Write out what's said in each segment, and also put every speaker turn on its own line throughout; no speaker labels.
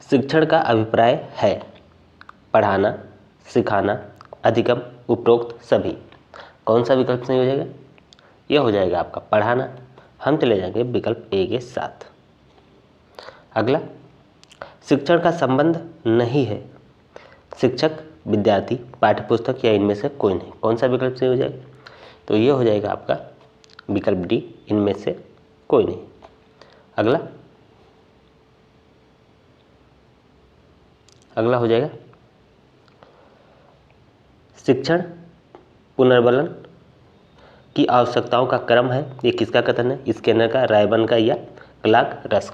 शिक्षण का अभिप्राय है पढ़ाना, सिखाना, अधिगम, उपरोक्त सभी। कौन सा विकल्प सही हो जाएगा? यह हो जाएगा आपका पढ़ाना। हम चले जाएंगे विकल्प ए के साथ। अगला, शिक्षण का संबंध नहीं है शिक्षक, विद्यार्थी, पाठ्यपुस्तक या इनमें से कोई नहीं। कौन सा विकल्प सही हो जाएगा? तो ये हो जाएगा आपका विकल्प डी, इनमें से कोई नहीं। अगला हो जाएगा शिक्षण पुनर्बलन की आवश्यकताओं का क्रम है। ये किसका कथन है? स्किनर का, रायबर्न का या क्लार्क रस्क?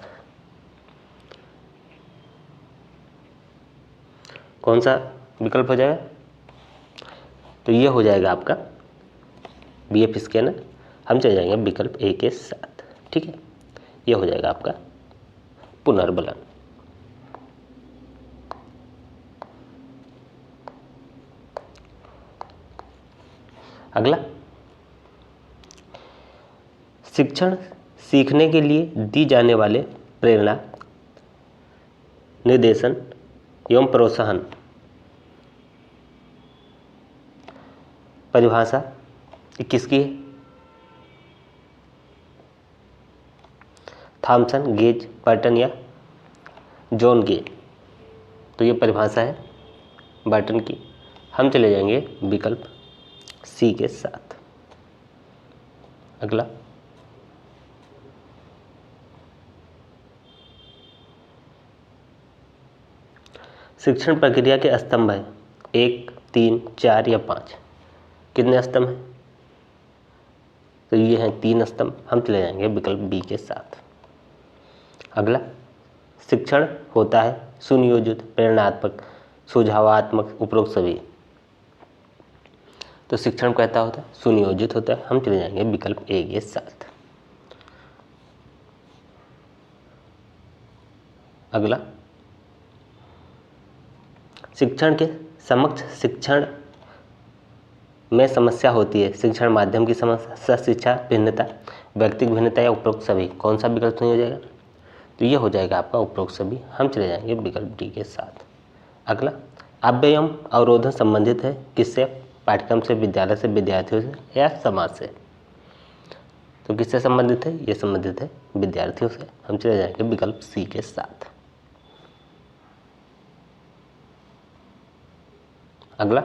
कौन सा विकल्प हो जाएगा? तो ये हो जाएगा आपका बीएफ स्किनर। हम चले जाएंगे विकल्प ए के साथ। ठीक है, ये हो जाएगा आपका पुनर्बलन। अगला, शिक्षण सीखने के लिए दी जाने वाले प्रेरणा, निर्देशन एवं प्रोत्साहन परिभाषा किसकी है? थॉमसन, गेज, बर्टन या जॉन गेज? तो ये परिभाषा है बर्टन की। हम चले जाएंगे विकल्प सी के साथ। अगला, शिक्षण प्रक्रिया के स्तंभ है 1, 3, 4 या 5। कितने स्तंभ हैं? तो ये हैं 3 स्तंभ। हम चले जाएंगे विकल्प बी के साथ। अगला, शिक्षण होता है सुनियोजित, प्रेरणात्मक, सुझावात्मक, उपरोक्त सभी। तो शिक्षण कहता होता है सुनियोजित होता है। हम चले जाएंगे विकल्प ए के साथ। अगला, शिक्षण के समक्ष शिक्षण में समस्या होती है। शिक्षण माध्यम की समस्या, शिक्षा भिन्नता, व्यक्तिगत भिन्नता या उपरोक्त सभी। कौन सा विकल्प नहीं हो जाएगा? तो ये हो जाएगा आपका उपरोक्त सभी। हम चले जाएंगे विकल्प डी के साथ। अगला, अव्ययम अवरोधन संबंधित है किससे? पाठ्यक्रम से, विद्यालय से, विद्यार्थियों से या समाज से? तो किससे संबंधित है? ये संबंधित है विद्यार्थियों से। हम चले जाएंगे विकल्प सी के साथ। अगला,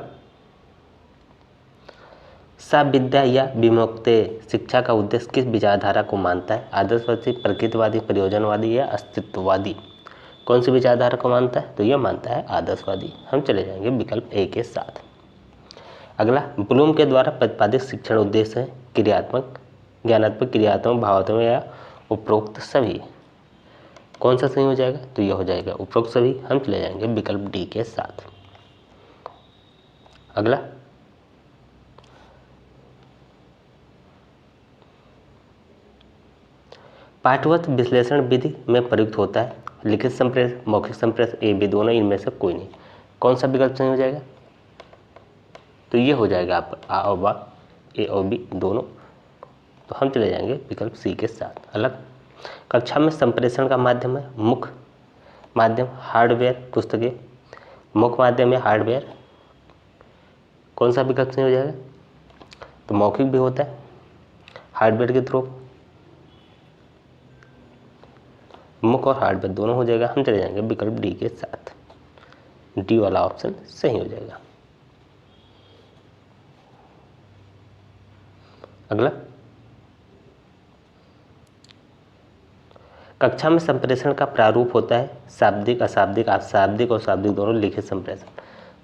साविद्या या विमुक्ते शिक्षा का उद्देश्य किस विचारधारा को मानता है? आदर्शवादी, प्रकृतिवादी, प्रयोजनवादी या अस्तित्ववादी? कौन सी विचारधारा को मानता है? तो यह मानता है आदर्शवादी। हम चले जाएंगे विकल्प ए के साथ। अगला, ब्लूम के द्वारा प्रतिपादित शिक्षण उद्देश्य है क्रियात्मक, ज्ञानात्मक, क्रियात्मक, भावात्मक या उपरोक्त सभी। कौन सा सही हो जाएगा? तो यह हो जाएगा उपरोक्त सभी। हम चले जाएंगे विकल्प डी के साथ। अगला, पाठवत विश्लेषण विधि में प्रयुक्त होता है लिखित संप्रेषण, मौखिक संप्रेषण, ए बी दोनों, इनमें से कोई नहीं। कौन सा विकल्प सही हो जाएगा? तो ये हो जाएगा आप आ और बा, ए और बी दोनों। तो हम चले जाएंगे विकल्प सी के साथ। अलग, कक्षा में संप्रेषण का माध्यम है मुख्य माध्यम, हार्डवेयर, पुस्तकें, मुख्य माध्यम या हार्डवेयर? कौन सा विकल्प सही हो जाएगा? तो मौखिक भी होता है हार्डवेयर के थ्रू, मुख्य और हार्डवेयर दोनों हो जाएगा। हम चले जाएंगे विकल्प डी के साथ। डी वाला ऑप्शन सही हो जाएगा। अगला, कक्षा में संप्रेषण का प्रारूप होता है शाब्दिक, अशाब्दिक, अशाब्दिक और शाब्दिक दोनों लिखित संप्रेषण।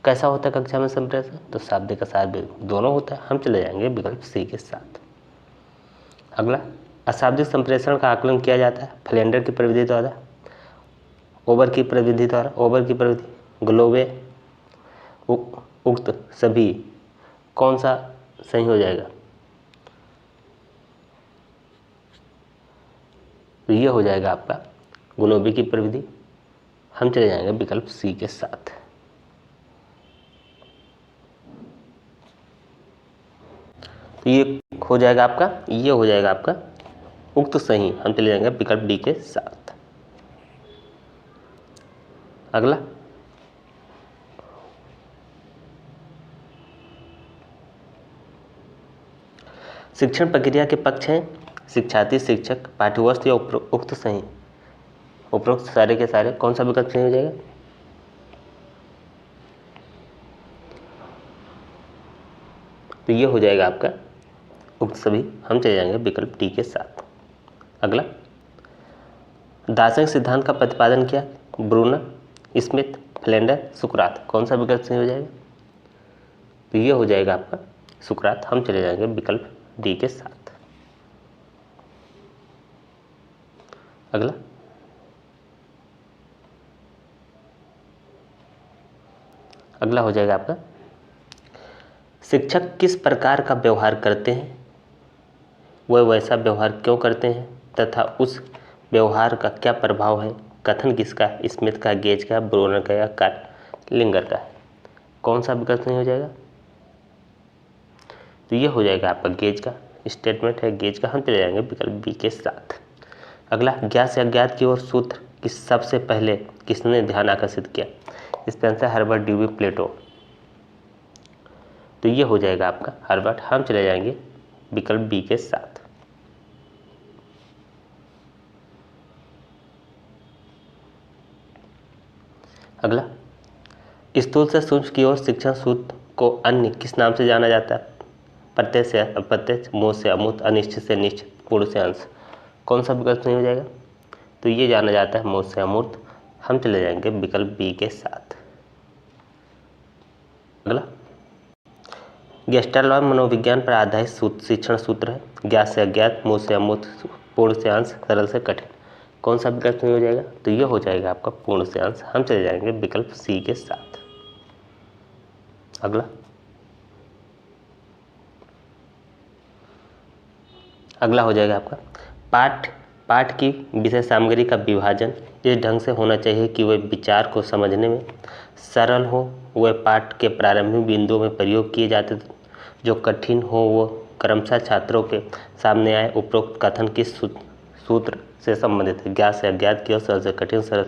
कैसा होता है कक्षा में संप्रेषण? तो शाब्दिक, अशाब्दिक दोनों होता है। हम चले जाएंगे विकल्प सी के साथ। अगला, अशाब्दिक संप्रेषण का आकलन किया जाता है फ्लेंडर की प्रविधि द्वारा, ओबर की प्रविधि द्वारा, ओबर की प्रविधि, ग्लोवे, उक्त सभी। कौन सा सही हो जाएगा? तो ये हो जाएगा आपका ग्लोवे की प्रविधि। हम चले जाएंगे विकल्प सी के साथ। तो ये हो जाएगा आपका उक्त सही। हम चले जाएंगे विकल्प डी के साथ। अगला, शिक्षण प्रक्रिया के पक्ष हैं शिक्षार्थी, शिक्षक, पाठ्यवस्तु या उक्त सही। उपरोक्त सारे के सारे कौन सा विकल्प सही हो जाएगा? तो ये हो जाएगा आपका उक्त सभी। हम चले जाएंगे विकल्प डी के साथ। अगला, दार्शनिक सिद्धांत का प्रतिपादन किया ब्रूनर, स्मिथ, फ्लेंडर, सुकरात। कौन सा विकल्प सही हो जाएगा? तो ये हो जाएगा आपका सुकरात। हम चले जाएंगे विकल्प डी के साथ। अगला, अगला हो जाएगा आपका, शिक्षक किस प्रकार का व्यवहार करते हैं, वह वैसा व्यवहार क्यों करते हैं तथा उस व्यवहार का क्या प्रभाव है। कथन किसका? स्मिथ का, गेज का, ब्रूनर का या कार्लिंगर का है। कौन सा विकल्प नहीं हो जाएगा? तो ये हो जाएगा आपका गेज का स्टेटमेंट है, गेज का। हम चले जाएंगे विकल्प बी के साथ। अगला, ज्ञात से अज्ञात की ओर सूत्र की सबसे पहले किसने ध्यान आकर्षित किया? स्पेंसर, हर्बर्ट, ड्यूई, प्लेटो। तो ये हो जाएगा आपका हर्बर्ट। हम चले जाएंगे विकल्प बी के साथ। अगला, स्थूल से सूक्ष्म की ओर शिक्षण सूत्र को अन्य किस नाम से जाना जाता है? प्रत्यक्ष से अप्रत्यक्ष, मूर्त से अमूर्त, अनिश्चित से निश्चित, पूर्ण से अंश। कौन सा विकल्प नहीं हो जाएगा? तो ये जाना जाता है मूर्त से अमूर्त। हम चले जाएंगे विकल्प बी के साथ। अगला, गेस्टाल्ट मनोविज्ञान पर आधारित शिक्षण सूत्र है ज्ञात से अज्ञात, मूर्त से अमूर्त, पूर्ण से अंश, सरल से कठिन। कौन सा विकल्प नहीं हो जाएगा? तो ये हो जाएगा आपका पूर्ण से अंश। हम चले जाएंगे विकल्प सी के साथ। अगला, अगला हो जाएगा आपका, पाठ की विषय सामग्री का विभाजन इस ढंग से होना चाहिए कि वह विचार को समझने में सरल हो। वह पाठ के प्रारंभिक बिंदुओं में प्रयोग किए जाते जो कठिन हो वो क्रमशः छात्रों के सामने आए। उपरोक्त कथन किस सूत्र से संबंधित है? ज्ञात से अज्ञात की ओर, सरल से कठिन, सरल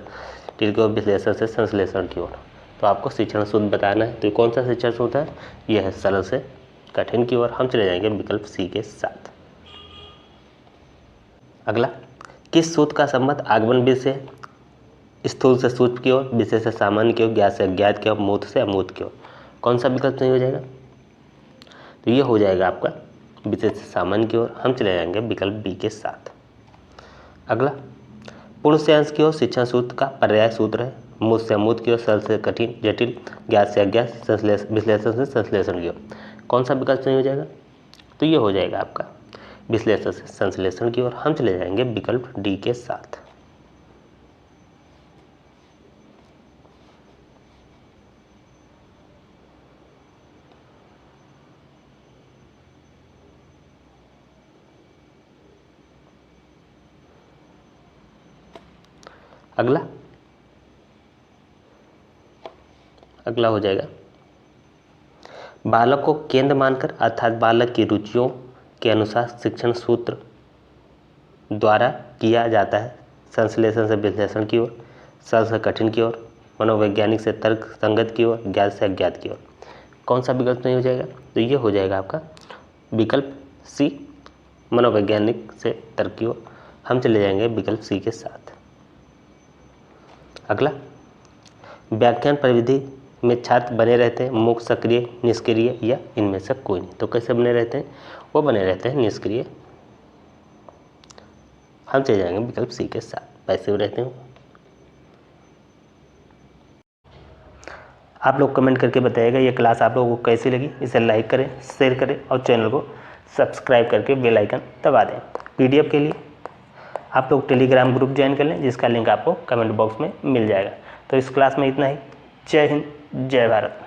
की ओर, विश्लेषण से संश्लेषण की ओर। तो आपको शिक्षण सूत्र बताना है। तो कौन सा शिक्षण सूत्र है? यह है सरल से कठिन की ओर। हम चले जाएंगे विकल्प सी के साथ। अगला, किस सूत्र का संबंध आगमन विषय स्थूल से सूक्ष्म की ओर, विशेष से सामान्य की ओर, ज्ञात से अज्ञात की ओर, मूर्त से अमूर्त की ओर। कौन सा विकल्प नहीं हो जाएगा? तो ये हो जाएगा आपका विशेष से सामान्य की ओर। हम चले जाएंगे विकल्प बी के साथ। अगला, पूर्ण से अंश की ओर शिक्षण सूत्र का पर्याय सूत्र है मूर्त से अमूर्त की ओर, सरल से कठिन, जटिल, ज्ञात से अज्ञात, विश्लेषण से संश्लेषण की ओर। कौन सा विकल्प नहीं हो जाएगा? तो ये हो जाएगा आपका विश्लेषण से संश्लेषण की ओर। हम चले जाएंगे विकल्प डी के साथ। अगला, अगला हो जाएगा, बालक को केंद्र मानकर अर्थात बालक की रुचियों के अनुसार शिक्षण सूत्र द्वारा किया जाता है संश्लेषण से विश्लेषण की ओर, सरल से कठिन की ओर, मनोवैज्ञानिक से तर्क संगत की ओर, ज्ञात से अज्ञात की ओर। कौन सा विकल्प नहीं हो जाएगा? तो ये हो जाएगा आपका विकल्प सी, मनोवैज्ञानिक से तर्क की ओर। हम चले जाएंगे विकल्प सी के साथ। अगला, व्याख्यान प्रविधि में छात्र बने रहते हैं मुक्त, सक्रिय, निष्क्रिय या इनमें से कोई नहीं। तो कैसे बने रहते हैं? वो बने रहते हैं निष्क्रिय। हम चले जाएंगे विकल्प सी के साथ, पैसिव रहते हैं। आप लोग कमेंट करके बताइएगा ये क्लास आप लोगों को कैसी लगी। इसे लाइक करें, शेयर करें और चैनल को सब्सक्राइब करके बेल आइकन दबा दें। पीडीएफ के लिए आप लोग टेलीग्राम ग्रुप ज्वाइन कर लें जिसका लिंक आपको कमेंट बॉक्स में मिल जाएगा। तो इस क्लास में इतना ही। जय हिंद, जय भारत।